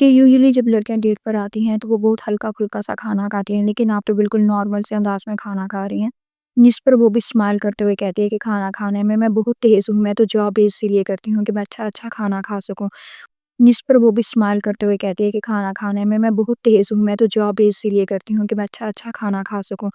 کہ یوزلی جب لڑکیاں ڈیٹ پر آتی ہیں تو وہ بہت ہلکا پھلکا سا کھانا کھاتی ہیں، لیکن آپ تو بالکل نارمل سے انداز میں کھانا کھا رہی ہیں، جس پر وہ بھی اسمائل کرتے ہوئے کہتی ہے کہ کھانا کھانے میں بہت تیز ہوں، میں تو جاب اسی لیے کرتی ہوں کہ میں اچھا اچھا کھانا کھا سکوں، جس پر وہ بھی اسمائل کرتے ہوئے کہتی ہے کہ کھانا کھانے میں بہت تیز ہوں، میں تو جاب اسی لیے کرتی ہوں کہ میں اچھا اچھا کھانا کھا سکوں۔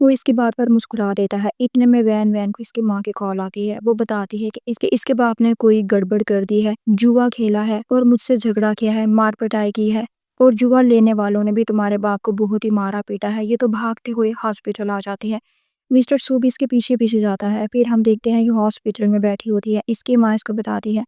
وہ اس کی بات پر مسکرا دیتا ہے۔ اتنے میں وین کو اس کی ماں کی کال آتی ہے۔ وہ بتاتی ہے کہ اس کے باپ نے کوئی گڑبڑ کر دی ہے، جوا کھیلا ہے اور مجھ سے جھگڑا کیا ہے، مار پٹائی کی ہے، اور جوا لینے والوں نے بھی تمہارے باپ کو بہت ہی مارا پیٹا ہے۔ یہ تو بھاگتے ہوئے ہاسپٹل آ جاتی ہے۔ مسٹر سو بھی اس کے پیچھے پیچھے جاتا ہے۔ پھر ہم دیکھتے ہیں یہ ہاسپٹل میں بیٹھی ہوتی ہے۔ اس کی ماں اس کو بتاتی ہے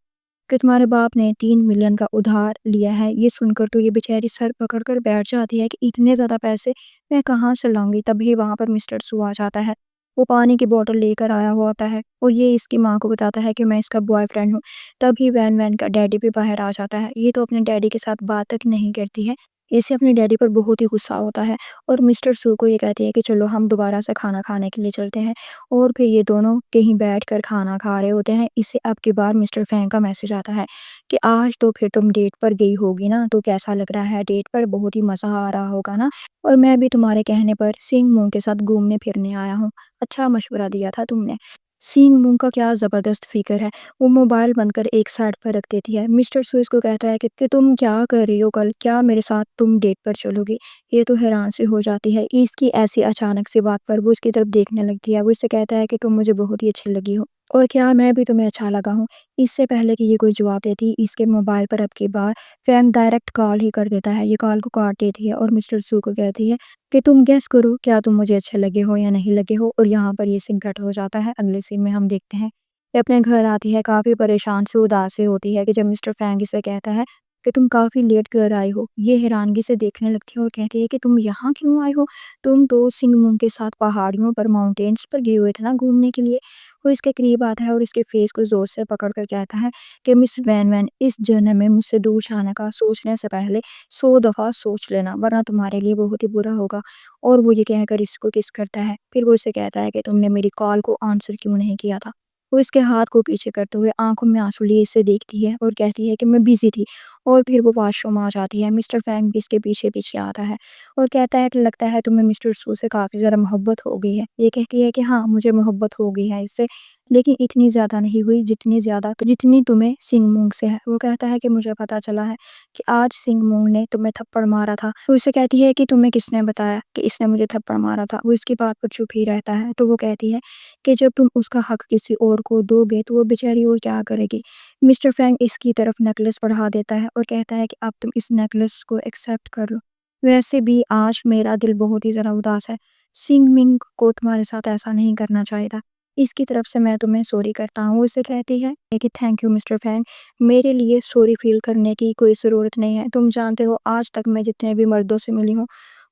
کہ تمہارے باپ نے 3 ملین کا ادھار لیا ہے۔ یہ سن کر تو یہ بیچاری سر پکڑ کر بیٹھ جاتی ہے کہ اتنے زیادہ پیسے میں کہاں سے لاؤں گی۔ تبھی وہاں پر مسٹر سو آ جاتا ہے۔ وہ پانی کی بوتل لے کر آیا ہوا ہوتا ہے اور یہ اس کی ماں کو بتاتا ہے کہ میں اس کا بوائے فرینڈ ہوں۔ تبھی وین کا ڈیڈی بھی باہر آ جاتا ہے۔ یہ تو اپنے ڈیڈی کے ساتھ بات تک نہیں کرتی ہے، اسے اپنے ڈیڈی پر بہت ہی غصہ ہوتا ہے، اور مسٹر سو کو یہ کہتی ہے کہ چلو ہم دوبارہ سے کھانا کھانے کے لیے چلتے ہیں، اور پھر یہ دونوں کہیں بیٹھ کر کھانا کھا رہے ہوتے ہیں۔ اسے اب کی بار مسٹر فینگ کا میسج آتا ہے کہ آج تو پھر تم ڈیٹ پر گئی ہوگی نا، تو کیسا لگ رہا ہے ڈیٹ پر؟ بہت ہی مزہ آ رہا ہوگا نا، اور میں بھی تمہارے کہنے پر سنگ مونگ کے ساتھ گھومنے پھرنے آیا ہوں، اچھا مشورہ دیا تھا تم نے۔ سینگ مونگ کا کیا زبردست فکر ہے۔ وہ موبائل بند کر ایک سائڈ پر رکھ دیتی ہے۔ مسٹر سو اس کو کہتا ہے کہ تم کیا کر رہی ہو کل، کیا میرے ساتھ تم ڈیٹ پر چلو گی؟ یہ تو حیران سی ہو جاتی ہے اس کی ایسی اچانک سی بات پر۔ وہ اس کی طرف دیکھنے لگتی ہے۔ وہ اس سے کہتا ہے کہ تم مجھے بہت ہی اچھی لگی ہو، اور کیا میں بھی تمہیں اچھا لگا ہوں۔ اس سے پہلے کہ یہ کوئی جواب دیتی، اس کے موبائل پر اب کی بار فینگ ڈائریکٹ کال ہی کر دیتا ہے۔ یہ کال کو کاٹ دیتی ہے اور مسٹر سو کو کہتی ہے کہ تم گیس کرو، کیا تم مجھے اچھے لگے ہو یا نہیں لگے ہو؟ اور یہاں پر یہ سین کٹ ہو جاتا ہے۔ اگلے سین میں ہم دیکھتے ہیں کہ اپنے گھر آتی ہے، کافی پریشان سے اداس سے ہوتی ہے کہ جب مسٹر فینگ اسے کہتا ہے کہ تم کافی لیٹ گھر آئی ہو، یہ حیرانگی سے دیکھنے لگتی ہے اور کہتی ہے کہ تم یہاں کیوں آئی ہو؟ تم تو سنگ مونگ کے ساتھ پہاڑیوں پر ماؤنٹینز پر گئے ہوئے تھے نا گھومنے کے لیے۔ وہ اس کے قریب آتا ہے اور اس کے فیس کو زور سے پکڑ کر کہتا ہے کہ مس وین اس جرم میں مجھ سے دور جانے کا سوچنے سے پہلے 100 دفعہ سوچ لینا، ورنہ تمہارے لیے بہت ہی برا ہوگا۔ اور وہ یہ کہہ کر اس کو کس کرتا ہے۔ پھر وہ اسے کہتا ہے کہ تم نے میری کال کو آنسر کیوں نہیں کیا تھا۔ وہ اس کے ہاتھ کو پیچھے کرتے ہوئے آنکھوں میں آنسو لیے اسے دیکھتی ہے اور کہتی ہے کہ میں بیزی تھی، اور پھر وہ واش روم آ جاتی ہے۔ مسٹر فینگ بھی اس کے پیچھے پیچھے آتا ہے اور کہتا ہے کہ لگتا ہے تمہیں مسٹر سو سے کافی زیادہ محبت ہو گئی ہے۔ یہ کہتی ہے کہ ہاں مجھے محبت ہو گئی ہے اس سے، لیکن اتنی زیادہ نہیں ہوئی جتنی تمہیں سنگ مونگ سے ہے۔ وہ کہتا ہے کہ مجھے پتا چلا ہے کہ آج سنگ مونگ نے تمہیں تھپڑ مارا تھا۔ وہ اسے کہتی ہے کہ تمہیں کس نے بتایا کہ اس نے مجھے تھپڑ مارا تھا؟ وہ اس کی بات پر چپ ہی رہتا ہے۔ تو وہ کہتی ہے کہ جب تم اس کا حق کسی اور کو دو گے تو وہ بیچاری وہ کیا کرے گی؟ مسٹر فینگ اس کی طرف نیکلس بڑھا دیتا ہے اور کہتا ہے کہ اب تم اس نیکلس کو ایکسپٹ کر لو، ویسے بھی آج میرا دل بہت ہی ذرا اداس ہے، سنگ منگ کو تمہارے ساتھ ایسا نہیں کرنا چاہیے تھا، اس کی طرف سے میں تمہیں سوری کرتا ہوں۔ وہ اسے کہتی ہے کہ تھینک یو مسٹر فینگ، میرے لیے سوری فیل کرنے کی کوئی ضرورت نہیں ہے۔ تم جانتے ہو آج تک میں جتنے بھی مردوں سے ملی ہوں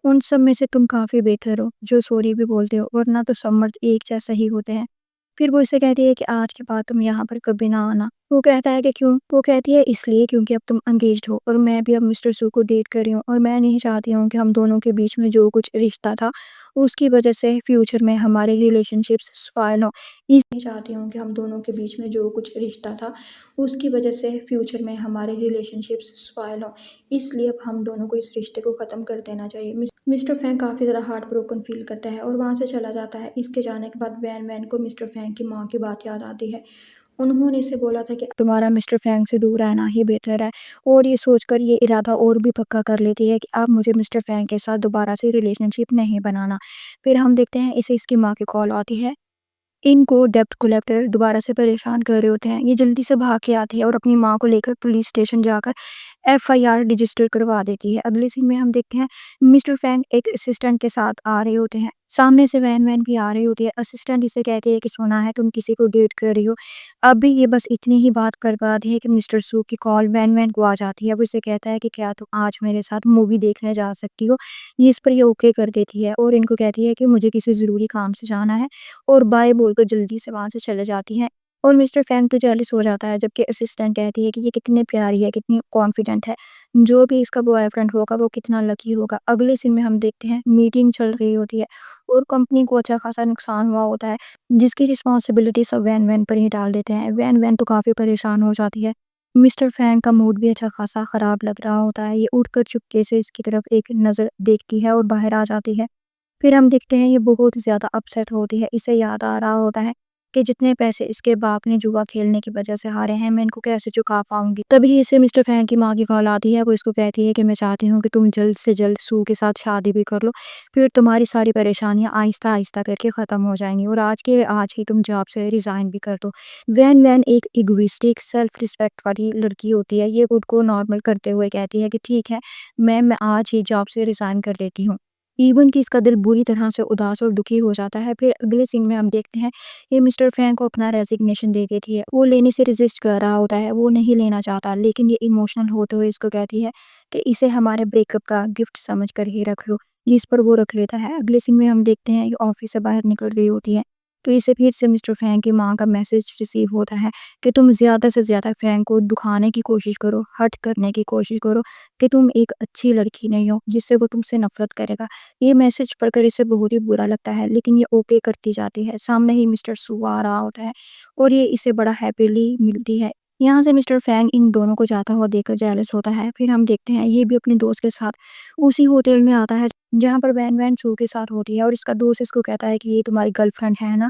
ان سب میں سے تم کافی بہتر ہو جو سوری بھی بولتے ہو، ورنہ تو سب مرد ایک جیسا ہی ہوتے ہیں۔ پھر وہ اسے کہتی ہے کہ آج کے بعد تم یہاں پر کبھی نہ آنا۔ وہ کہتا ہے کہ کیوں؟ وہ کہتی ہے اس لیے کیونکہ اب تم انگیجڈ ہو اور میں بھی اب مسٹر سو کو ڈیٹ کر رہی ہوں، اور میں نہیں چاہتی ہوں کہ ہم دونوں کے بیچ میں جو کچھ رشتہ تھا اس کی وجہ سے فیوچر میں ہمارے ریلیشن شپس سپائل ہوں۔ اس نہیں چاہتی ہوں کہ ہم دونوں کے بیچ میں جو کچھ رشتہ تھا اس کی وجہ سے فیوچر میں ہمارے ریلیشن شپس سپائل ہوں، اس لیے اب ہم دونوں کو اس رشتے کو ختم کر دینا چاہیے۔ مسٹر فینگ کافی زیادہ ہارٹ بروکن فیل کرتا ہے اور وہاں سے چلا جاتا ہے۔ اس کے جانے کے بعد وین کو مسٹر فینگ کی ماں کی بات یاد آتی ہے۔ انہوں نے اسے بولا تھا کہ تمہارا مسٹر فینگ سے دور رہنا ہی بہتر ہے، اور یہ سوچ کر یہ ارادہ اور بھی پکا کر لیتی ہے کہ اب مجھے مسٹر فینگ کے ساتھ دوبارہ سے ریلیشن شپ نہیں بنانا۔ پھر ہم دیکھتے ہیں اسے اس کی ماں کی کال آتی ہے۔ ان کو ڈیپٹ کلیکٹر دوبارہ سے پریشان کر رہے ہوتے ہیں۔ یہ جلدی سے بھاگ کے آتی ہے اور اپنی ماں کو لے کر پولیس اسٹیشن جا کر FIR رجسٹر کروا دیتی ہے۔ اگلے سین میں ہم دیکھتے ہیں مسٹر فینگ ایک اسسٹنٹ کے ساتھ آ رہے ہوتے ہیں، سامنے سے وین بھی آ رہی ہوتی ہے۔ اسسٹنٹ اسے کہتی ہے کہ سنا ہے تم کسی کو ڈیٹ کر رہی ہو۔ اب بھی یہ بس اتنی ہی بات کر پاتی ہے کہ مسٹر سو کی کال وین کو آ جاتی ہے۔ وہ اسے کہتا ہے کہ کیا تم آج میرے ساتھ مووی دیکھنے جا سکتی ہو؟ جس پر یہ اوکے کر دیتی ہے اور ان کو کہتی ہے کہ مجھے کسی ضروری کام سے جانا ہے، اور بائے بول کر جلدی سے وہاں سے چلے جاتی ہیں۔ اور مسٹر فینگ تو جیلس ہو جاتا ہے، جبکہ اسسٹنٹ کہتی ہے کہ یہ کتنی پیاری ہے، کتنی کانفیڈنٹ ہے، جو بھی اس کا بوائے فرینڈ ہوگا وہ کتنا لکی ہوگا۔ اگلے سین میں ہم دیکھتے ہیں میٹنگ چل رہی ہوتی ہے اور کمپنی کو اچھا خاصا نقصان ہوا ہوتا ہے، جس کی رسپانسبلٹی سب وین پر ہی ڈال دیتے ہیں۔ وین تو کافی پریشان ہو جاتی ہے مسٹر فینگ کا موڈ بھی اچھا خاصا خراب لگ رہا ہوتا ہے۔ یہ اٹھ کر چپکے سے اس کی طرف ایک نظر دیکھتی ہے اور باہر آ جاتی ہے۔ پھر ہم دیکھتے ہیں یہ بہت زیادہ اپسیٹ ہوتی ہے۔ اسے یاد آ رہا ہوتا ہے کہ جتنے پیسے اس کے باپ نے جوا کھیلنے کی وجہ سے ہارے ہیں، میں ان کو کیسے چکا پاؤں گی۔ تبھی اسے مسٹر فینگ کی ماں کی کال آتی ہے۔ وہ اس کو کہتی ہے کہ میں چاہتی ہوں کہ تم جلد سے جلد سو کے ساتھ شادی بھی کر لو، پھر تمہاری ساری پریشانیاں آہستہ آہستہ کر کے ختم ہو جائیں گی، اور آج کے آج ہی تم جاب سے ریزائن بھی کر دو۔ وین وین ایک ایگوئسٹک سیلف ریسپیکٹ والی لڑکی ہوتی ہے۔ یہ خود کو نارمل کرتے ہوئے کہتی ہے کہ ٹھیک ہے، میں آج ہی جاب سے ریزائن کر دیتی ہوں۔ ایون کہ اس کا دل بری طرح سے اداس اور دکھی ہو جاتا ہے۔ پھر اگلے سین میں ہم دیکھتے ہیں یہ مسٹر فینگ کو اپنا ریزگنیشن دے دیتی ہے۔ وہ لینے سے ریزسٹ کر رہا ہوتا ہے، وہ نہیں لینا چاہتا، لیکن یہ ایموشنل ہوتے ہوئے اس کو کہتی ہے کہ اسے ہمارے بریک اپ کا گفٹ سمجھ کر ہی رکھ لو، جس پر وہ رکھ لیتا ہے۔ اگلے سین میں ہم دیکھتے ہیں یہ آفس سے باہر نکل رہی ہوتی ہے تو اسے پھر سے مسٹر فینگ کی ماں کا میسج ریسیو ہوتا ہے کہ تم زیادہ سے زیادہ فینگ کو دکھانے کی کوشش کرو، ہٹ کرنے کی کوشش کرو کہ تم ایک اچھی لڑکی نہیں ہو، جس سے وہ تم سے نفرت کرے گا۔ یہ میسج پڑھ کر اسے بہت ہی برا لگتا ہے، لیکن یہ اوکے کرتی جاتی ہے۔ سامنے ہی مسٹر سو آ رہا ہوتا ہے اور یہ اسے بڑا ہیپیلی ملتی ہے۔ یہاں سے مسٹر فینگ ان دونوں کو جاتا ہوا دیکھ کر جیلس ہوتا ہے۔ پھر ہم دیکھتے ہیں یہ بھی اپنے دوست کے ساتھ اسی ہوٹل میں آتا ہے جہاں پر وین وین سو کے ساتھ ہوتی ہے، اور اس کا دوست اس کو کہتا ہے کہ یہ تمہاری گرل فرینڈ ہے نا،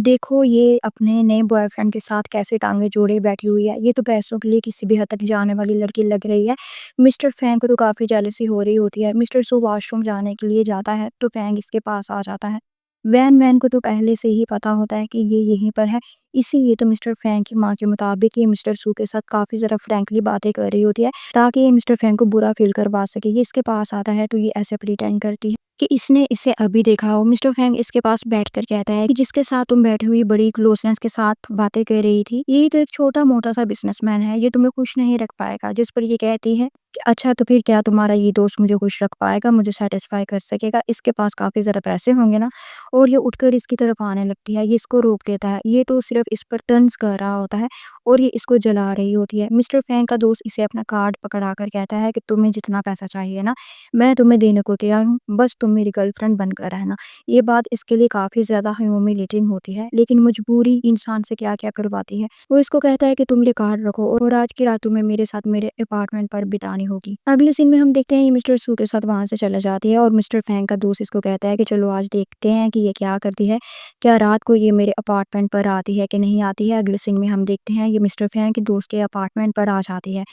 دیکھو یہ اپنے نئے بوائے فرینڈ کے ساتھ کیسے ٹانگیں جوڑے بیٹھی ہوئی ہے، یہ تو پیسوں کے لیے کسی بھی حد تک جانے والی لڑکی لگ رہی ہے۔ مسٹر فینگ کو تو کافی جیلسی ہو رہی ہوتی ہے۔ مسٹر سو واش روم جانے کے لیے جاتا ہے تو فینگ اس کے پاس آ جاتا ہے۔ وین وین کو تو پہلے سے ہی پتا ہوتا ہے کہ یہ یہیں پر ہے، اسی لیے تو مسٹر فینگ کی ماں کے مطابق یہ مسٹر سو کے ساتھ کافی ذرا فرینکلی باتیں کر رہی ہوتی ہے تاکہ یہ مسٹر فینگ کو برا فیل کروا سکے۔ یہ اس کے پاس آتا ہے تو یہ ایسے پریٹینڈ کرتی ہے کہ اس نے اسے ابھی دیکھا ہو۔ مسٹر فینگ اس کے پاس بیٹھ کر کہتا ہے کہ جس کے ساتھ تم بیٹھی ہوئی بڑی کلوزنس کے ساتھ باتیں کر رہی تھی، یہ تو ایک چھوٹا موٹا سا بزنس مین ہے، یہ تمہیں خوش نہیں رکھ پائے گا۔ جس پر یہ کہتی ہے کہ اچھا تو پھر کیا تمہارا یہ دوست مجھے خوش رکھ پائے گا، مجھے سیٹسفائی کر سکے گا، اس کے پاس کافی زیادہ پیسے ہوں گے نا۔ اور یہ اٹھ کر اس کی طرف آنے لگتی ہے، یہ اس کو روک دیتا ہے، یہ تو صرف اس پر طنز کر رہا ہوتا ہے اور یہ اس کو جلا رہی ہوتی ہے۔ مسٹر فینگ کا دوست اسے اپنا کارڈ پکڑا کر کہتا ہے کہ تمہیں جتنا پیسہ چاہیے نا، میں تمہیں دینے کو تیار ہوں، بس تم میری گرل فرینڈ بن کر رہنا۔ یہ بات اس کے لیے کافی زیادہ ہیوملیٹنگ ہوتی ہے، لیکن مجبوری انسان سے کیا کیا کرواتی ہے۔ وہ اس کو کہتا ہے کہ تم یہ کارڈ رکھو اور آج کی رات تمہیں میرے ساتھ میرے اپارٹمنٹ پر بتانی ہوگی۔ اگلے سین میں ہم دیکھتے ہیں یہ مسٹر سو کے ساتھ وہاں سے چلا جاتی ہے اور مسٹر فینگ کا دوست اس کو کہتا ہے کہ چلو آج دیکھتے ہیں کہ یہ کیا کرتی ہے، کیا رات کو یہ میرے اپارٹمنٹ پر آتی ہے کہ نہیں آتی ہے۔ اگلے سین میں ہم دیکھتے ہیں یہ مسٹر فینگ کے دوست کے اپارٹمنٹ پر آ جاتی ہے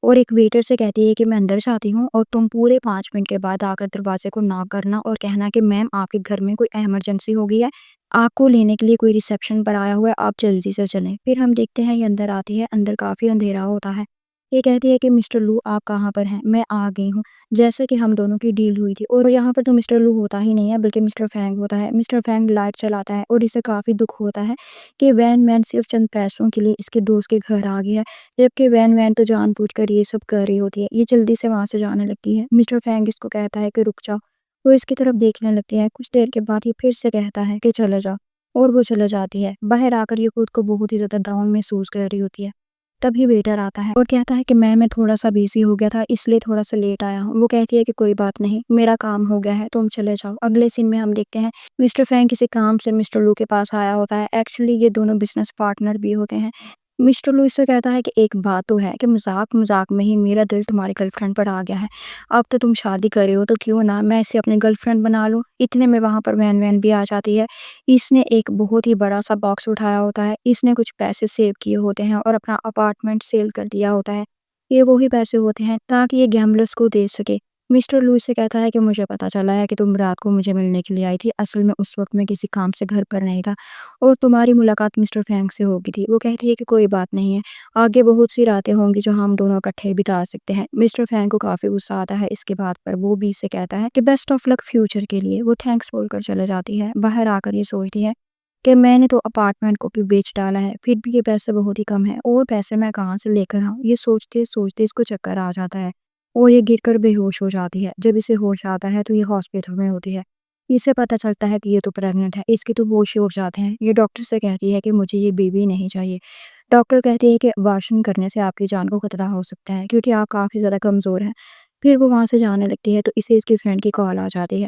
اور ایک ویٹر سے کہتی ہے کہ میں اندر جاتی ہوں اور تم پورے 5 منٹ کے بعد آ کر دروازے کو ناک کرنا اور کہنا کہ میم آپ کے گھر میں کوئی ایمرجنسی ہو گئی ہے، آپ کو لینے کے لیے کوئی ریسیپشن پر آیا ہوا ہے، آپ جلدی سے چلیں۔ پھر ہم دیکھتے ہیں یہ اندر آتی ہے، اندر کافی اندھیرا ہوتا ہے۔ یہ کہتی ہے کہ مسٹر لو آپ کہاں پر ہیں، میں آ گئی ہوں، جیسے کہ ہم دونوں کی ڈیل ہوئی تھی۔ اور یہاں پر تو مسٹر لو ہوتا ہی نہیں ہے بلکہ مسٹر فینگ ہوتا ہے۔ مسٹر فینگ لائٹ چلاتا ہے اور اسے کافی دکھ ہوتا ہے کہ وین وین صرف چند پیسوں کے لیے اس کے دوست کے گھر آ گیا ہے، جبکہ وین وین تو جان بوجھ کر یہ سب کر رہی ہوتی ہے۔ یہ جلدی سے وہاں سے جانے لگتی ہے۔ مسٹر فینگ اس کو کہتا ہے کہ رک جاؤ، وہ اس کی طرف دیکھنے لگتی ہے۔ کچھ دیر کے بعد یہ پھر سے کہتا ہے کہ چلے جاؤ، اور وہ چلے جاتی ہے۔ باہر آ کر یہ خود کو بہت ہی زیادہ ڈاؤن محسوس کر رہی ہوتی ہے۔ تبھی ویٹر آتا ہے اور کہتا ہے کہ میں تھوڑا سا بیزی ہو گیا تھا، اس لیے تھوڑا سا لیٹ آیا ہوں۔ وہ کہتی ہے کہ کوئی بات نہیں، میرا کام ہو گیا ہے، تم چلے جاؤ۔ اگلے سین میں ہم دیکھتے ہیں مسٹر فینگ کسی کام سے مسٹر لو کے پاس آیا ہوتا ہے۔ ایکچولی یہ دونوں بزنس پارٹنر بھی ہوتے ہیں۔ مسٹر لو اس سے کہتا ہے کہ ایک بات تو ہے کہ مذاق مذاق میں ہی میرا دل تمہاری گرل فرینڈ پر آ گیا ہے، اب تو تم شادی کر رہے ہو تو کیوں نہ میں اسے اپنی گرل فرینڈ بنا لوں۔ اتنے میں وہاں پر وین وین بھی آ جاتی ہے۔ اس نے ایک بہت ہی بڑا سا باکس اٹھایا ہوتا ہے، اس نے کچھ پیسے سیو کیے ہوتے ہیں اور اپنا اپارٹمنٹ سیل کر دیا ہوتا ہے۔ یہ وہی پیسے ہوتے ہیں تاکہ یہ گیمبلرز کو دے سکے۔ مسٹر لوئس سے کہتا ہے کہ مجھے پتا چلا ہے کہ تم رات کو مجھے ملنے کے لیے آئی تھی، اصل میں اس وقت میں کسی کام سے گھر پر نہیں تھا اور تمہاری ملاقات مسٹر فینگ سے ہو گئی تھی۔ وہ کہتی ہے کہ کوئی بات نہیں ہے، آگے بہت سی راتیں ہوں گی جو ہم دونوں اکٹھے بتا سکتے ہیں۔ مسٹر فینگ کو کافی غصہ آتا ہے اس کے بات پر، وہ بھی اسے کہتا ہے کہ بیسٹ آف لک فیوچر کے لیے۔ وہ تھینکس بول کر چلے جاتی ہے۔ باہر آ کر یہ سوچتی ہے کہ میں نے تو اپارٹمنٹ کو بھی بیچ ڈالا ہے، پھر بھی یہ پیسے بہت ہی کم ہے، اور پیسے میں کہاں سے لے کر آؤں۔ یہ سوچتے سوچتے اس کو چکر آ جاتا ہے اور یہ گر کر بے ہوش ہو جاتی ہے۔ جب اسے ہوش آتا ہے تو یہ ہاسپٹل میں ہوتی ہے۔ اسے پتہ چلتا ہے کہ یہ تو پریگننٹ ہے، اس کے تو ہوش ہی اڑ جاتے ہیں۔ یہ ڈاکٹر سے کہتی ہے کہ مجھے یہ بیبی نہیں چاہیے۔ ڈاکٹر کہتے ہیں کہ ابارشن کرنے سے آپ کی جان کو خطرہ ہو سکتا ہے کیونکہ آپ کافی زیادہ کمزور ہیں۔ پھر وہ وہاں سے جانے لگتی ہے تو اسے اس کی فرینڈ کی کال آ جاتی ہے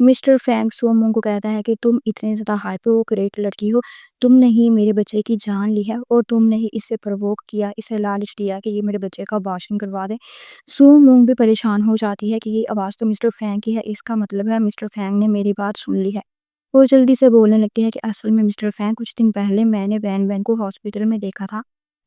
مسٹر فینگ سومونگ کو کہتا ہے کہ تم اتنے زیادہ ہائپوکریٹ لڑکی ہو، تم نے ہی میرے بچے کی جان لی ہے اور تم نے ہی اسے پرووک کیا، اسے لالچ دیا کہ یہ میرے بچے کا ابارشن کروا دے۔ سومونگ بھی پریشان ہو جاتی ہے کہ یہ آواز تو مسٹر فینگ کی ہے، اس کا مطلب ہے مسٹر فینگ نے میری بات سن لی ہے۔ وہ جلدی سے بولنے لگتی ہے کہ اصل میں مسٹر فینگ، کچھ دن پہلے میں نے وین وین کو ہاسپٹل میں دیکھا تھا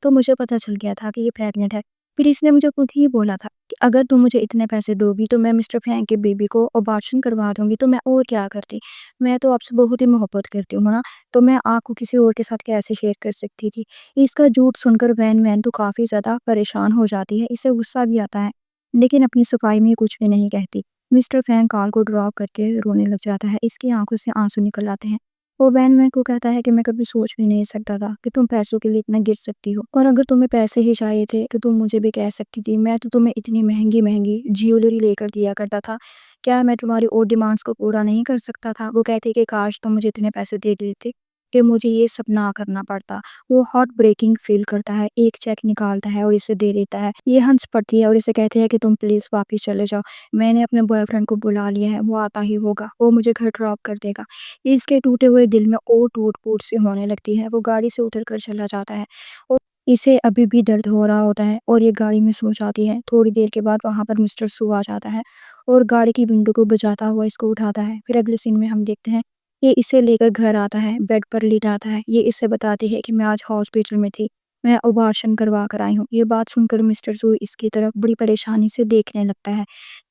تو مجھے پتا چل گیا تھا کہ یہ پریگننٹ ہے۔ پھر اس نے مجھے خود ہی بولا تھا کہ اگر تم مجھے اتنے پیسے دو گی تو میں مسٹر فینگ کے بیبی کو ابارشن کروا دوں گی۔ تو میں اور کیا کرتی، میں تو آپ سے بہت ہی محبت کرتی ہوں نا، تو میں آپ کو کسی اور کے ساتھ کیسے شیئر کر سکتی تھی۔ اس کا جھوٹ سن کر وین وین تو کافی زیادہ پریشان ہو جاتی ہے، اسے غصہ بھی آتا ہے لیکن اپنی صفائی میں کچھ بھی نہیں کہتی۔ مسٹر فینگ کال کو ڈراپ کر کے رونے لگ جاتا ہے، اس کی آنکھوں سے آنسو نکل آتے ہیں۔ وہ وین وین کو کہتا ہے کہ میں کبھی سوچ بھی نہیں سکتا تھا کہ تم پیسوں کے لیے اتنا گر سکتی ہو، اور اگر تمہیں پیسے ہی چاہیے تھے تو تم مجھے بھی کہہ سکتی تھی، میں تو تمہیں اتنی مہنگی مہنگی جیولری لے کر دیا کرتا تھا، کیا میں تمہاری اور ڈیمانڈز کو پورا نہیں کر سکتا تھا۔ وہ کہتی کہ کاش تم مجھے اتنے پیسے دے دیتے کہ مجھے یہ سب نہ کرنا پڑتا۔ وہ ہارٹ بریکنگ فیل کرتا ہے، ایک چیک نکالتا ہے اور اسے دے دیتا ہے۔ یہ ہنس پڑتی ہے اور اسے کہتے ہیں کہ تم پلیز واپس چلے جاؤ، میں نے اپنے بوائے فرینڈ کو بلا لیا ہے، وہ آتا ہی ہوگا، وہ مجھے گھر ڈراپ کر دے گا۔ اس کے ٹوٹے ہوئے دل میں اور ٹوٹ پوٹ سی ہونے لگتی ہے، وہ گاڑی سے اتر کر چلا جاتا ہے اور اسے ابھی بھی درد ہو رہا ہوتا ہے اور یہ گاڑی میں سو جاتی ہے۔ تھوڑی دیر کے بعد وہاں پر مسٹر سو آ جاتا ہے اور گاڑی کی ونڈو کو بجاتا ہوا اس کو اٹھاتا ہے۔ پھر اگلے سین میں ہم دیکھتے ہیں یہ اسے لے کر گھر آتا ہے، بیڈ پر لیٹاتا ہے، یہ اسے بتاتی ہے کہ میں آج ہاسپٹل میں تھی، میں ابارشن کروا کر آئی ہوں۔ یہ بات سن کر مسٹر سو اس کی طرف بڑی پریشانی سے دیکھنے لگتا ہے۔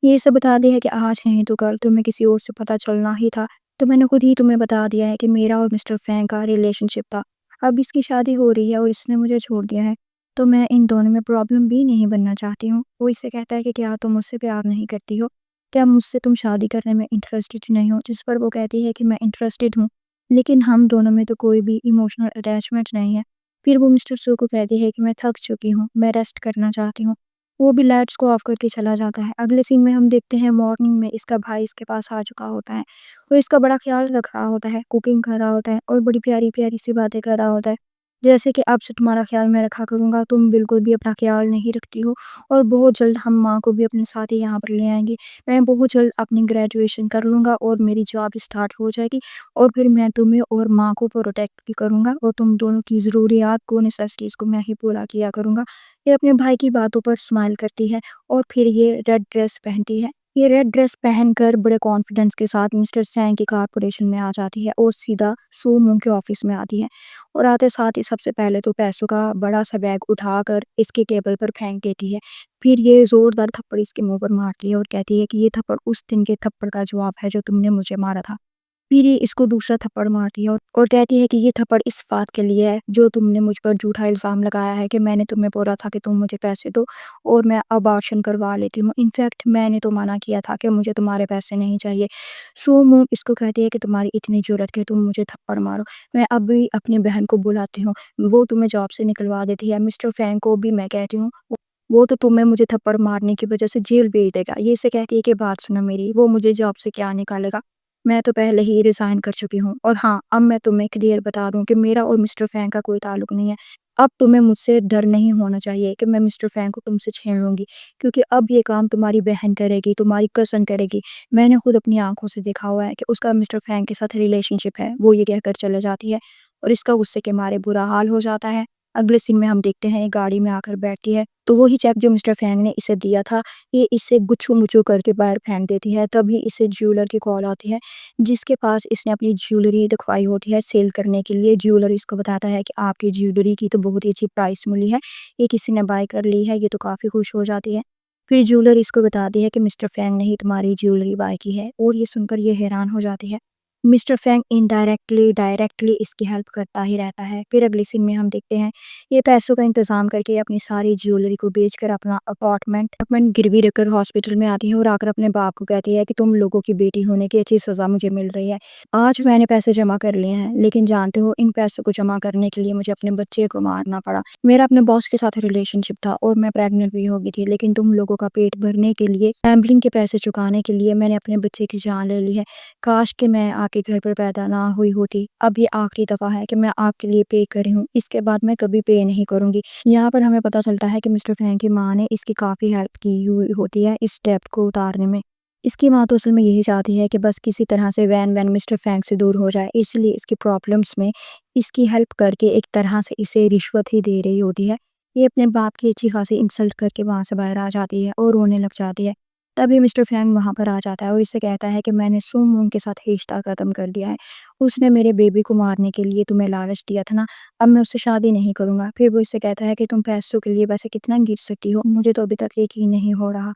یہ اسے بتاتی ہے کہ آج نہیں تو کل تمہیں کسی اور سے پتہ چلنا ہی تھا، تو میں نے خود ہی تمہیں بتا دیا ہے کہ میرا اور مسٹر فینگ کا ریلیشن شپ تھا، اب اس کی شادی ہو رہی ہے اور اس نے مجھے چھوڑ دیا ہے، تو میں ان دونوں میں پرابلم بھی نہیں بننا چاہتی ہوں۔ وہ اس سے کہتا ہے کہ کیا تم مجھ سے پیار نہیں کرتی ہو، کیا مجھ سے تم شادی کرنے میں انٹرسٹڈ نہیں ہو، جس پر وہ کہتی ہے کہ میں انٹرسٹڈ ہوں لیکن ہم دونوں میں تو کوئی بھی ایموشنل اٹیچمنٹ نہیں ہے۔ پھر وہ مسٹر سو کو کہتی ہے کہ میں تھک چکی ہوں، میں ریسٹ کرنا چاہتی ہوں۔ وہ بھی لائٹس کو آف کر کے چلا جاتا ہے۔ اگلے سین میں ہم دیکھتے ہیں مارننگ میں اس کا بھائی اس کے پاس آ چکا ہوتا ہے، وہ اس کا بڑا خیال رکھ رہا ہوتا ہے، کوکنگ کر رہا ہوتا ہے اور بڑی پیاری پیاری سی باتیں کر رہا ہوتا ہے، جیسے کہ اب سے تمہارا خیال میں رکھا کروں گا، تم بالکل بھی اپنا خیال نہیں رکھتی ہو، اور بہت جلد ہم ماں کو بھی اپنے ساتھ ہی یہاں پر لے آئیں گے، میں بہت جلد اپنی گریجویشن کر لوں گا اور میری جاب اسٹارٹ ہو جائے گی، اور پھر میں تمہیں اور ماں کو پروٹیکٹ بھی کروں گا اور تم دونوں کی ضروریات کو، نیسیسٹیز کو میں ہی پورا کیا کروں گا۔ یہ اپنے بھائی کی باتوں پر اسمائل کرتی ہے اور پھر یہ ریڈ ڈریس پہنتی ہے۔ یہ ریڈ ڈریس پہن کر بڑے کانفیڈنس کے ساتھ مسٹر سینگ کی کارپوریشن میں آ جاتی ہے اور سیدھا سو مونگ کے آفس میں آتی ہے، اور آتے ساتھ ہی سب سے پہلے تو پیسوں کا بڑا سا بیگ اٹھا کر اس کی ٹیبل پر پھینک دیتی ہے، پھر یہ زوردار تھپڑ اس کے منہ پر مارتی ہے اور کہتی ہے کہ یہ تھپڑ اس دن کے تھپڑ کا جواب ہے جو تم نے مجھے مارا تھا۔ پھر یہ اس کو دوسرا تھپڑ مارتی ہے اور کہتی ہے کہ یہ تھپڑ اس بات کے لیے ہے جو تم نے مجھ پر جھوٹا الزام لگایا ہے کہ میں نے تمہیں بولا تھا کہ تم مجھے پیسے دو اور میں ابارشن کروا لیتی ہوں، انفیکٹ میں نے تو منع کیا تھا کہ مجھے تمہارے پیسے نہیں چاہیے۔ سو مون اس کو کہتی ہے کہ تمہاری اتنی جرأت کہ تم مجھے تھپڑ مارو، میں اب بھی اپنی بہن کو بلاتی ہوں، وہ تمہیں جاب سے نکلوا دیتی ہے، مسٹر فینگ کو بھی میں کہتی ہوں وہ تو تمہیں مجھے تھپڑ مارنے کی وجہ سے جیل بھیج دے گا۔ یہ اسے کہتی ہے کہ بات سنو میری، وہ مجھے جاب سے کیا نکالے گا، میں تو پہلے ہی ریزائن کر چکی ہوں، اور ہاں اب میں تمہیں کلیئر بتا دوں کہ میرا اور مسٹر فینگ کا کوئی تعلق نہیں ہے، اب تمہیں مجھ سے ڈر نہیں ہونا چاہیے کہ میں مسٹر فینگ کو تم سے چھین لوں گی، کیونکہ اب یہ کام تمہاری بہن کرے گی، تمہاری کزن کرے گی، میں نے خود اپنی آنکھوں سے دیکھا ہوا ہے کہ اس کا مسٹر فینگ کے ساتھ ریلیشن شپ ہے۔ وہ یہ کہہ کر چلے جاتی ہے اور اس کا غصے کے مارے برا حال ہو جاتا ہے۔ اگلے سین میں ہم دیکھتے ہیں گاڑی میں آ کر بیٹھتی ہے تو وہی چیک جو مسٹر فینگ نے اسے دیا تھا یہ اسے گچھو مچھو کر کے باہر پھینک دیتی ہے، تبھی اسے جیولر کی کال آتی ہے جس کے پاس اس نے اپنی جیولری رکھوائی ہوتی ہے سیل کرنے کے لیے۔ جیولر اس کو بتاتا ہے کہ آپ کی جیولری کی تو بہت ہی اچھی پرائس ملی ہے، یہ کسی نے بائی کر لی ہے، یہ تو کافی خوش ہو جاتی ہے۔ پھر جیولر اس کو بتاتی ہے کہ مسٹر فینگ نے ہی تمہاری جیولری بائی کی ہے، اور یہ سن کر یہ حیران ہو جاتی ہے۔ مسٹر فینگ انڈائریکٹلی ڈائریکٹلی اس کی ہیلپ کرتا ہی رہتا ہے۔ پھر اگلی سین میں ہم دیکھتے ہیں یہ پیسوں کا انتظام کر کے اپنی ساری جیولری کو بیچ کر اپنا اپارٹمنٹ گروی رکھ کر ہاسپٹل میں آتی ہے اور آ کر اپنے باپ کو کہتی ہے کہ تم لوگوں کی بیٹی ہونے کی اچھی سزا مجھے مل رہی ہے، آج میں نے پیسے جمع کر لیے ہیں لیکن جانتے ہو ان پیسوں کو جمع کرنے کے لیے مجھے اپنے بچے کو مارنا پڑا، میرا اپنے باس کے ساتھ ریلیشن شپ تھا اور میں پریگننٹ بھی ہو گئی تھی، لیکن تم لوگوں کا پیٹ بھرنے کے لیے، گیمبلنگ کے پیسے چکانے کے لیے میں نے اپنے بچے کی جان لے لی ہے، کاش کہ میں آپ کے گھر پر پیدا نہ ہوئی ہوتی، اب یہ آخری دفعہ ہے کہ میں آپ کے لیے پے کر رہی ہوں، اس کے بعد میں کبھی پے نہیں کروں گی۔ یہاں پر ہمیں پتہ چلتا ہے کہ مسٹر فینگ کی ماں نے اس کی کافی ہیلپ کی ہوئی ہوتی ہے اس ڈیبٹ کو اتارنے میں۔ اس کی ماں تو اصل میں یہی چاہتی ہے کہ بس کسی طرح سے وین مسٹر فینک سے دور ہو جائے، اس لیے اس کی پرابلمس میں اس کی ہیلپ کر کے ایک طرح سے اسے رشوت ہی دے رہی ہوتی ہے۔ یہ اپنے باپ کی اچھی خاصی انسلٹ کر کے وہاں سے باہر آ جاتی ہے اور رونے لگ جاتی ہے۔ تبھی مسٹر فینک وہاں پر آ جاتا ہے اور اسے کہتا ہے کہ میں نے سو مونگ کے ساتھ رشتہ ختم کر دیا ہے، اس نے میرے بیبی کو مارنے کے لیے تمہیں لالچ دیا تھا نا، اب میں اس سے شادی نہیں کروں گا۔ پھر وہ اسے کہتا ہے کہ تم پیسوں کے لیے ویسے کتنا گر سکتی ہو، مجھے تو ابھی تک یقین نہیں ہو رہا۔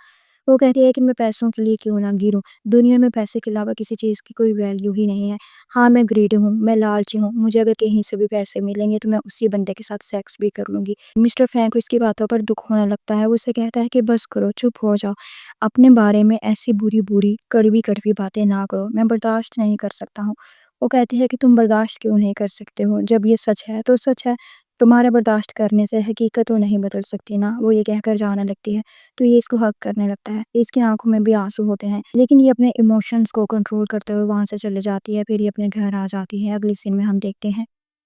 وہ کہتی ہے کہ میں پیسوں کے لیے کیوں نہ گروں، دنیا میں پیسے کے علاوہ کسی چیز کی کوئی ویلیو ہی نہیں ہے۔ ہاں میں گریڈی ہوں، میں لالچی ہوں، مجھے اگر کہیں سے بھی پیسے ملیں گے تو میں اسی بندے کے ساتھ سیکس بھی کر لوں گی۔ مسٹر فینک کو اس کی باتوں پر دکھ ہونے لگتا ہے، وہ اسے کہتا ہے کہ بس کرو، چپ ہو جاؤ، اپنے بارے میں ایسی بری بری کڑوی کڑوی باتیں نہ کرو، میں برداشت نہیں کر سکتا ہوں۔ وہ کہتی ہے کہ تم برداشت کیوں نہیں کر سکتے ہو، جب یہ سچ ہے تو سچ ہے، تمہارے برداشت کرنے سے حقیقت تو نہیں بدل سکتی نا۔ وہ یہ کہہ کر جانے لگتی ہے تو یہ اس کو حق کرنے لگتا ہے، اس کی آنکھوں میں بھی آنسو ہوتے ہیں، لیکن یہ اپنے ایموشنز کو کنٹرول کرتے ہوئے وہاں سے چلے جاتی ہے۔ پھر یہ اپنے گھر آ جاتی ہے۔ اگلی سین میں ہم دیکھتے ہیں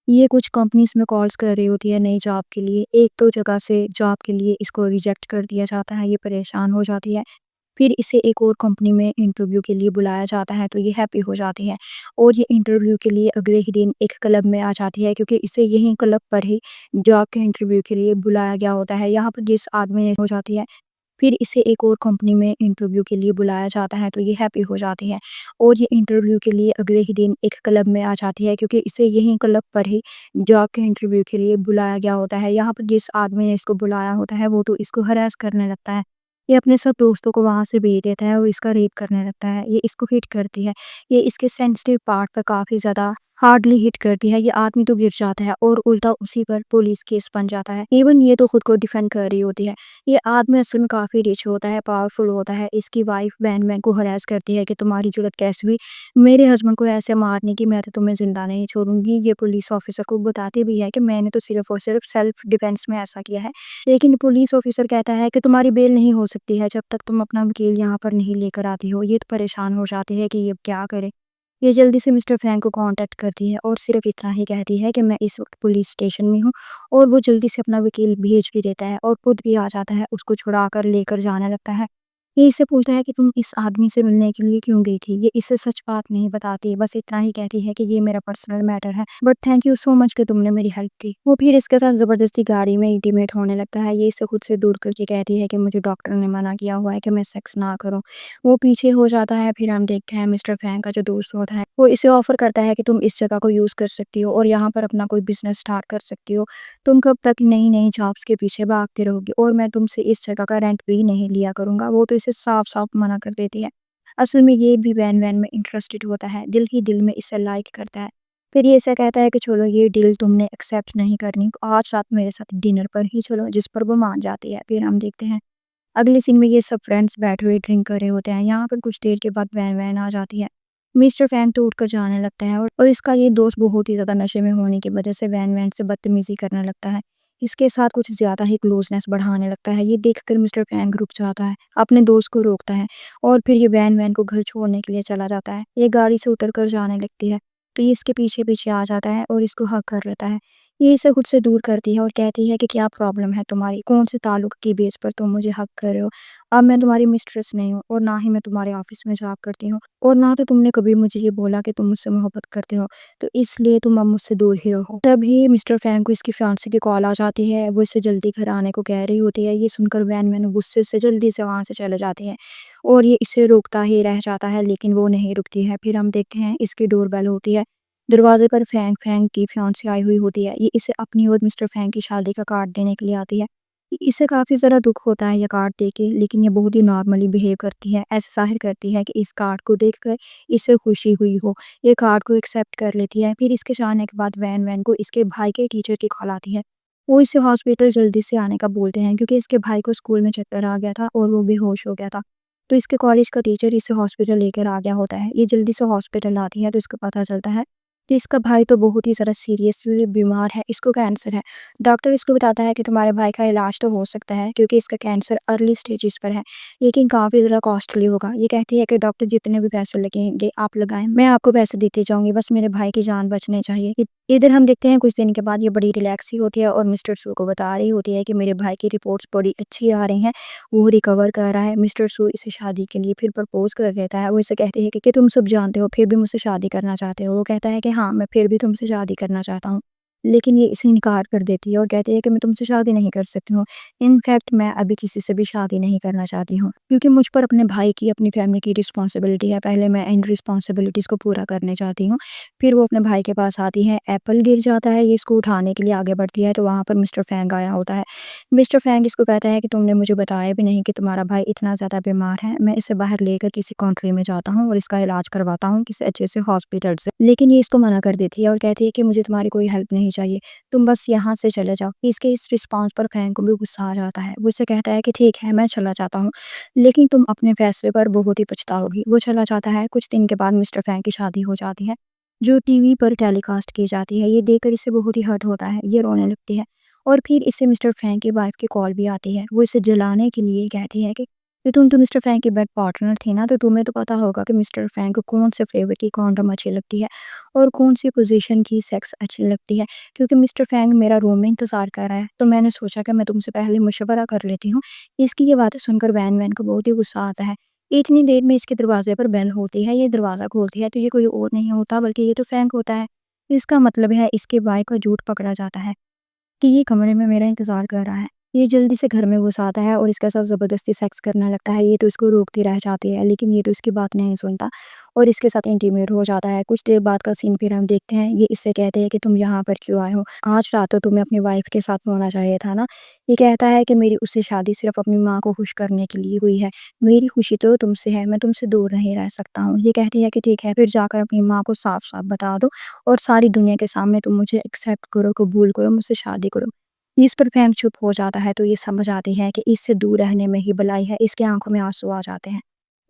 یہ کچھ کمپنیز میں کالز کر رہی ہوتی ہے نئی جاب کے لیے، ایک تو جگہ سے جاب کے لیے اس کو ریجیکٹ کر دیا جاتا ہے، یہ پریشان ہو جاتی ہے۔ پھر اسے ایک اور کمپنی میں انٹرویو کے لیے بلایا جاتا ہے تو یہ ہیپی ہو جاتی ہے، اور یہ انٹرویو کے لیے اگلے ہی دن ایک کلب میں آ جاتی ہے، کیونکہ اسے یہی کلب پر ہی جاب کے انٹرویو کے لیے بلایا گیا ہوتا ہے۔ یہاں پر جس آدمی ہو جاتی ہے، پھر اسے ایک اور کمپنی میں انٹرویو کے لیے بلایا جاتا ہے تو یہ ہیپی ہو جاتی ہے، اور یہ انٹرویو کے لیے اگلے ہی دن ایک کلب میں آ جاتی ہے، کیونکہ اسے یہی کلب پر ہی جاب کے انٹرویو کے لیے بلایا گیا ہوتا ہے۔ یہاں پر جس آدمی نے اس کو بلایا ہوتا ہے وہ تو اس کو ہراس کرنے لگتا ہے، یہ اپنے سب دوستوں کو وہاں سے بھیج دیتا ہے اور اس کا ریپ کرنے لگتا ہے، یہ اس کو ہٹ کرتی ہے، یہ اس کے سینسٹیو پارٹ پر کافی زیادہ ہارڈلی ہٹ کرتی ہے، یہ آدمی تو گر جاتا ہے اور الٹا اسی پر پولیس کیس بن جاتا ہے۔ ایون یہ تو خود کو ڈیفینڈ کر رہی ہوتی ہے، یہ آدمی اصل میں کافی ریچ ہوتا ہے، پاورفل ہوتا ہے۔ اس کی وائف بین کو ہراس کرتی ہے کہ تمہاری جرت کیسے ہوئی میرے ہسبینڈ کو ایسے مارنے کی، میں تو تمہیں زندہ نہیں چھوڑوں گی۔ یہ پولیس آفیسر کو بتاتی بھی ہے کہ میں نے تو صرف اور صرف سیلف ڈیفینس میں ایسا کیا ہے، لیکن پولیس آفیسر کہتا ہے کہ تمہاری بیل نہیں ہو سکتی ہے جب تک تم اپنا وکیل یہاں پر نہیں لے کر آتی ہو۔ یہ تو پریشان ہو جاتی ہے کہ یہ کیا کرے، یہ جلدی سے مسٹر فینک کو کانٹیکٹ کرتی ہے اور صرف اتنا ہی کہتی ہے کہ میں اس وقت پولیس اسٹیشن میں ہوں، اور وہ جلدی سے اپنا وکیل بھیج بھی دیتا ہے اور خود بھی آ جاتا ہے، اس کو چھڑا کر لے کر جانے لگتا ہے۔ یہ اسے پوچھتا ہے کہ تم اس آدمی سے ملنے کے لیے کیوں گئی تھی، یہ اسے سچ بات نہیں بتاتی، بس اتنا ہی کہتی ہے کہ یہ میرا پرسنل میٹر ہے، بٹ تھینک یو سو مچ کہ تم نے میری ہیلپ کی۔ وہ پھر اس کے ساتھ زبردستی گاڑی میں انٹیمیٹ ہونے لگتا ہے، یہ اسے خود سے دور کر کے کہتی ہے کہ مجھے ڈاکٹر نے منع کیا ہوا ہے کہ میں سیکس نہ کروں۔ وہ پیچھے ہو جاتا ہے، پھر ہم دیکھتے ہیں مسٹر فینک کا جو دوست ہوتا ہے وہ اسے آفر کرتا ہے کہ تم اس جگہ کو یوز کر سکتی ہو اور یہاں پر اپنا کوئی بزنس سٹارٹ کر سکتی ہو، تم کب تک نئی نئی جابس کے پیچھے بھاگتے رہو گی، اور میں تم سے اس جگہ کا رینٹ بھی نہیں لیا کروں گا۔ وہ تو اسے صاف صاف منع کر دیتی ہے، اصل میں یہ بھی وین میں انٹرسٹڈ ہوتا ہے، دل ہی دل میں اسے لائک کرتا ہے۔ پھر یہ اسے کہتا ہے کہ چلو یہ ڈیل تم نے ایکسیپٹ نہیں کرنی، آج رات میرے ساتھ ڈنر پر ہی چلو، جس پر وہ مان جاتی ہے۔ پھر ہم دیکھتے ہیں اگلے سین میں یہ سب فرینڈز بیٹھے ہوئے ڈرنک کر رہے ہوتے ہیں، یہاں پر کچھ دیر کے بعد وین آ جاتی ہے، مسٹر فینک تو اٹھ کر جانے لگتا ہے اور اس کا یہ دوست بہت ہی زیادہ نشے میں ہونے کی وجہ سے وین سے بدتمیزی کرنے لگتا ہے، اس کے ساتھ کچھ زیادہ ہی کلوزنس بڑھانے لگتا ہے۔ یہ دیکھ کر مسٹر فینک رک جاتا ہے، اپنے دوست کو روکتا ہے اور پھر یہ وین کو گھر چھوڑنے کے لیے چلا جاتا ہے، یہ گاڑی سے اتر کر جانے لگتی ہے تو یہ اس کے پیچھے پیچھے آ جاتا ہے اور اس کو ہگ کر لیتا ہے، یہ اسے خود سے دور کرتی ہے اور کہتی ہے کہ کیا پرابلم ہے تمہاری، کون سے تعلق کی بیس پر تم مجھے ہگ کر رہے ہو، اب میں تمہاری مسٹریس نہیں ہوں اور نہ ہی میں تمہارے آفس میں جاب کرتی ہوں، اور نہ تو تم نے کبھی مجھے یہ بولا کہ تم مجھ سے محبت کرتے ہو، تو اس لیے تم اب مجھ سے دور ہی رہو۔ تبھی مسٹر فینک کو اس کی فیانسی کی کال آ جاتی ہے، وہ اسے جلدی گھر آنے کو کہہ رہی ہوتی ہے، یہ سن کر وین غصے سے جلدی سے وہاں سے چلے جاتی ہے اور یہ اسے روکتا ہی رہ جاتا ہے، لیکن وہ نہیں رکتی ہے۔ پھر ہم دیکھتے ہیں اس کی ڈور بیل ہوتی ہے، دروازے پر فینک کی فیانسی آئی ہوئی ہوتی ہے، یہ اسے اپنی اور مسٹر فینک کی شادی کا کارڈ دینے کے لیے آتی ہے، اسے کافی ذرا دکھ ہوتا ہے یہ کارڈ دے کے، لیکن یہ بہت ہی نارملی بیہیو کرتی ہے، ایسے ظاہر کرتی ہے کہ اس کارڈ کو دیکھ کر اسے خوشی ہوئی ہو، یہ کارڈ کو ایکسیپٹ کر لیتی ہے۔ پھر اس کے جانے کے بعد وین کو اس کے بھائی کے ٹیچر کی کال آتی ہے، وہ اسے ہاسپٹل جلدی سے آنے کا بولتے ہیں کیونکہ اس کے بھائی کو اسکول میں چکر آ گیا تھا اور وہ بے ہوش ہو گیا تھا، تو اس کے کالج کا ٹیچر اسے ہاسپٹل لے کر آ گیا ہوتا ہے، یہ جلدی سے ہاسپٹل آتی ہے تو اس کو پتہ چلتا ہے کہ اس کا بھائی تو بہت ہی زیادہ سیریسلی بیمار ہے، اس کو کینسر ہے۔ ڈاکٹر اس کو بتاتا ہے کہ تمہارے بھائی کا علاج تو ہو سکتا ہے کیونکہ اس کا کینسر ارلی سٹیجز پر ہے، لیکن کافی زیادہ کاسٹلی ہوگا۔ یہ کہتی ہے کہ ڈاکٹر جتنے بھی پیسے لگیں گے آپ لگائیں، میں آپ کو پیسے دیتی جاؤں گی، بس میرے بھائی کی جان بچنے چاہیے۔ ادھر ہم دیکھتے ہیں کچھ دن کے بعد یہ بڑی ریلیکس ہی ہوتی ہے اور مسٹر سو کو بتا رہی ہوتی ہے کہ میرے بھائی کی رپورٹس بڑی اچھی آ رہی ہیں، وہ ریکور کر رہا ہے۔ مسٹر سو اسے شادی کے لیے پھر پرپوز کر دیتا ہے۔ وہ اسے کہتے ہیں کہ تم سب جانتے ہو پھر بھی مجھ سے شادی کرنا چاہتے ہو۔ وہ کہتا ہے کہ ہاں میں پھر بھی تم سے شادی کرنا چاہتا ہوں، لیکن یہ اسے انکار کر دیتی ہے اور کہتی ہے کہ میں تم سے شادی نہیں کر سکتی ہوں۔ انفیکٹ میں ابھی کسی سے بھی شادی نہیں کرنا چاہتی ہوں کیونکہ مجھ پر اپنے بھائی کی اپنی فیملی کی رسپانسبلٹی ہے، پہلے میں ان رسپانسبلٹیز کو پورا کرنے چاہتی ہوں۔ پھر وہ اپنے بھائی کے پاس آتی ہے، ایپل گر جاتا ہے، یہ اس کو اٹھانے کے لیے آگے بڑھتی ہے تو وہاں پر مسٹر فینگ آیا ہوتا ہے۔ مسٹر فینگ اس کو کہتا ہے کہ تم نے مجھے بتایا بھی نہیں کہ تمہارا بھائی اتنا زیادہ بیمار ہے، میں اسے باہر لے کر کسی کنٹری میں جاتا ہوں اور اس کا علاج کرواتا ہوں کسی اچھے سے ہاسپٹل سے، لیکن یہ اس کو منع کر دیتی ہے اور کہتی ہے کہ مجھے تمہاری کوئی ہیلپ نہیں چاہیے، تم بس یہاں سے چلے جاؤ۔ اس کے اس رسپانس پر فینگ کو بھی غصہ آ جاتا ہے، وہ اسے کہتا ہے کہ ٹھیک ہے میں چلا جاتا ہوں، لیکن تم اپنے فیصلے پر بہت ہی پچھتاؤ گی۔ وہ چلا جاتا ہے۔ کچھ دن کے بعد مسٹر فینگ کی شادی ہو جاتی ہے جو ٹی وی پر ٹیلی کاسٹ کی جاتی ہے۔ یہ دیکھ کر اسے بہت ہی ہرٹ ہوتا ہے، یہ رونے لگتی ہے اور پھر اسے مسٹر فینگ کی وائف کی کال بھی آتی ہے۔ وہ اسے جلانے کے لیے کہتی ہے کہ تم تو مسٹر فینگ کی بیڈ پارٹنر تھی نا، تو تمہیں تو پتا ہوگا کہ مسٹر فینگ کو کون سے فلیور کی کانڈوم اچھی لگتی ہے اور کون سی پوزیشن کی سیکس اچھی لگتی ہے، کیونکہ مسٹر فینگ میرا روم میں انتظار کر رہا ہے تو میں نے سوچا کہ میں تم سے پہلے مشورہ کر لیتی ہوں۔ اس کی یہ باتیں سن کر وین وین کو بہت ہی غصہ آتا ہے۔ اتنی دیر میں اس کے دروازے پر بیل ہوتی ہے، یہ دروازہ کھولتی ہے تو یہ کوئی اور نہیں ہوتا بلکہ یہ تو فینگ ہوتا ہے۔ اس کا مطلب ہے اس کے بھائی کا جھوٹ پکڑا جاتا ہے کہ یہ کمرے میں میرا انتظار کر رہا ہے۔ یہ جلدی سے گھر میں گھس آتا ہے اور اس کے ساتھ زبردستی سیکس کرنے لگتا ہے۔ یہ تو اس کو روکتی رہ جاتی ہے لیکن یہ تو اس کی بات نہیں سنتا اور اس کے ساتھ انٹیمیٹ ہو جاتا ہے۔ کچھ دیر بعد کا سین پھر ہم دیکھتے ہیں، یہ اس سے کہتے ہیں کہ تم یہاں پر کیوں آئے ہو، آج رات تو تمہیں اپنی وائف کے ساتھ ہونا چاہیے تھا نا۔ یہ کہتا ہے کہ میری اس سے شادی صرف اپنی ماں کو خوش کرنے کے لیے ہوئی ہے، میری خوشی تو تم سے ہے، میں تم سے دور نہیں رہ سکتا ہوں۔ یہ کہتی ہے کہ ٹھیک ہے، پھر جا کر اپنی ماں کو صاف صاف بتا دو اور ساری دنیا کے سامنے تم مجھے ایکسیپٹ کرو، قبول کرو، مجھ سے شادی کرو۔ اس پر فینگ چپ ہو جاتا ہے تو یہ سمجھ آتی ہے کہ اس سے دور رہنے میں ہی بھلائی ہے۔ اس کے آنکھوں میں آنسو آ جاتے ہیں۔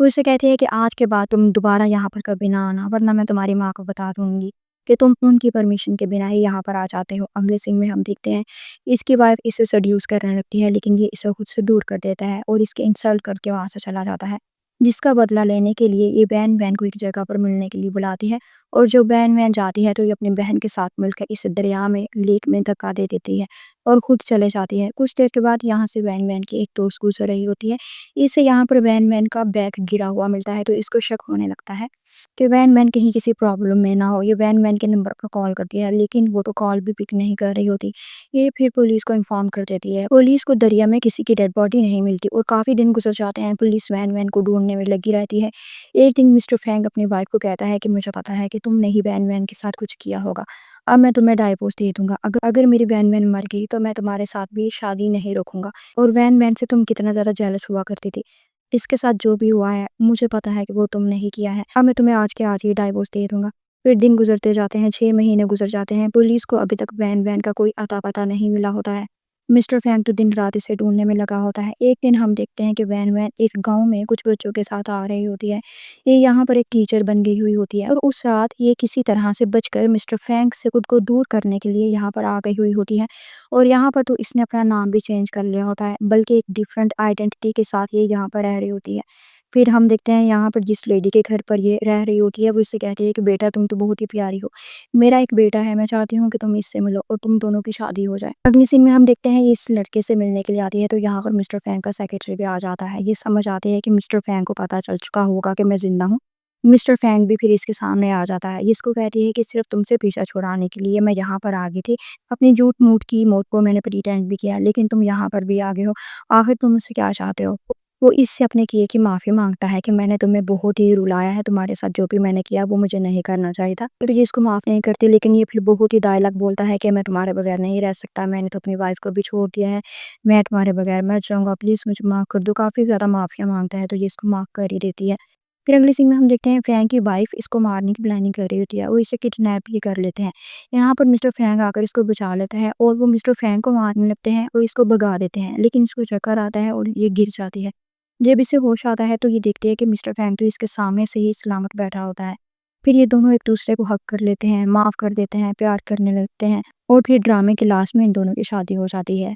وہ اسے کہتی ہے کہ آج کے بعد تم دوبارہ یہاں پر کبھی نہ آنا، ورنہ میں تمہاری ماں کو بتا دوں گی کہ تم ان کی پرمیشن کے بنا ہی یہاں پر آ جاتے ہو۔ اگلے سین میں ہم دیکھتے ہیں اس کی وائف اسے سیڈیوس کرنے لگتی ہے لیکن یہ اسے خود سے دور کر دیتا ہے اور اس کے انسلٹ کر کے وہاں سے چلا جاتا ہے، جس کا بدلہ لینے کے لیے یہ وین وین کو ایک جگہ پر ملنے کے لیے بلاتی ہے اور جو وین وین جاتی ہے تو یہ اپنی بہن کے ساتھ مل کر اسے دریا میں لیک میں دھکا دے دیتی ہے اور خود چلے جاتی ہے۔ کچھ دیر کے بعد یہاں سے وین وین کی ایک دوست گزر رہی ہوتی ہے، اسے یہاں پر وین وین کا بیگ گرا ہوا ملتا ہے تو اس کو شک ہونے لگتا ہے کہ وین وین کہیں کسی پرابلم میں نہ ہو۔ یہ وین وین کے نمبر پر کال کرتی ہے لیکن وہ تو کال بھی پک نہیں کر رہی ہوتی۔ یہ پھر پولیس کو انفارم کر دیتی ہے۔ پولیس کو دریا میں کسی کی ڈیڈ باڈی نہیں ملتی اور کافی دن گزر جاتے ہیں، پولیس وین وین کو ڈھونڈنے میں لگی رہتی ہے۔ ایک دن مسٹر فینگ اپنی وائف کو کہتا ہے کہ مجھے پتا ہے کہ تم نے ہی وین وین کے ساتھ کچھ کیا ہوگا، اب میں تمہیں ڈائیورس دے دوں گا، اگر میری وین وین مر گئی تو میں تمہارے ساتھ بھی شادی نہیں رکھوں گا، اور وین وین سے تم کتنا زیادہ جیلس ہوا کرتی تھی، اس کے ساتھ جو بھی ہوا ہے مجھے پتا ہے کہ وہ تم نہیں کیا ہے، اب میں تمہیں آج کے آج ہی ڈائیورس دے دوں گا۔ پھر دن گزرتے جاتے ہیں، 6 مہینے گزر جاتے ہیں، پولیس کو ابھی تک وین وین کا کوئی اتا پتا نہیں ملا ہوتا ہے۔ مسٹر فینگ تو دن رات اسے ڈھونڈنے میں لگا ہوتا ہے۔ ایک دن ہم دیکھتے ہیں کہ وین وین ایک گاؤں میں کچھ بچوں کے ساتھ آ رہی ہوتی ہے، یہ یہاں پر ایک ٹیچر بن گئی ہوئی ہوتی ہے اور اس رات یہ کسی طرح سے بچ کر مسٹر فینگ سے خود کو دور کرنے کے لیے یہاں پر آ گئی ہوئی ہوتی ہے اور یہاں پر تو اس نے اپنا نام بھی چینج کر لیا ہوتا ہے بلکہ ایک ڈیفرنٹ آئیڈینٹی کے ساتھ یہ یہاں پر رہ رہی ہوتی ہے۔ پھر ہم دیکھتے ہیں یہاں پر جس لیڈی کے گھر پر یہ رہ رہی ہوتی ہے وہ اس سے کہتی ہے کہ بیٹا تم تو بہت ہی پیاری ہو، میرا ایک بیٹا ہے، میں چاہتی ہوں کہ تم اس سے ملو اور تم دونوں کی شادی ہو جائے۔ اگلی سین میں ہم دیکھتے ہیں یہ اس لڑکے سے ملنے کے لیے آتی ہے تو یہاں پر مسٹر فینگ کا سیکریٹری بھی آ جاتا ہے۔ یہ سمجھ آتی ہے کہ مسٹر فینگ کو پتا چل چکا ہوگا کہ میں زندہ ہوں۔ مسٹر فینگ بھی پھر اس کے سامنے آ جاتا ہے، اس کو کہتی ہے کہ صرف تم سے پیچھا چھڑانے کے لیے میں یہاں پر آ گئی تھی، اپنی جھوٹ موٹ کی موت کو میں نے پریٹینڈ بھی کیا لیکن تم یہاں پر بھی آ گئے ہو، آخر تم مجھ سے کیا چاہتے ہو؟ وہ اس سے اپنے کیے کی معافی مانگتا ہے کہ میں نے تمہیں بہت ہی رلایا ہے، تمہارے ساتھ جو بھی میں نے کیا وہ مجھے نہیں کرنا چاہیے تھا، پھر یہ اس کو معاف نہیں کرتی لیکن یہ پھر بہت ہی ڈائلاگ بولتا ہے کہ میں تمہارے بغیر نہیں رہ سکتا، میں نے تو اپنی وائف کو بھی چھوڑ دیا ہے، میں تمہارے بغیر مر جاؤں گا، پلیز مجھے معاف کر دو۔ کافی زیادہ معافیاں مانگتا ہے تو یہ اس کو معاف کر ہی دیتی ہے۔ پھر اگلی سین میں ہم دیکھتے ہیں فینگ کی وائف اس کو مارنے کی پلاننگ کر رہی ہوتی ہے، وہ اسے کڈنیپ بھی کر لیتے ہیں۔ یہاں پر مسٹر فینگ آ کر اس کو بچا لیتا ہے اور وہ مسٹر فینگ کو مارنے لگتے ہیں اور اس کو بھگا دیتے ہیں لیکن اس کو چکر آتا ہے اور یہ گر جاتی ہے۔ جب اسے ہوش آتا ہے تو یہ دیکھتے ہے کہ مسٹر فینگ تو اس کے سامنے سے ہی سلامت بیٹھا ہوتا ہے۔ پھر یہ دونوں ایک دوسرے کو حق کر لیتے ہیں، معاف کر دیتے ہیں، پیار کرنے لگتے ہیں، اور پھر ڈرامے کے لاسٹ میں ان دونوں کی شادی ہو جاتی ہے۔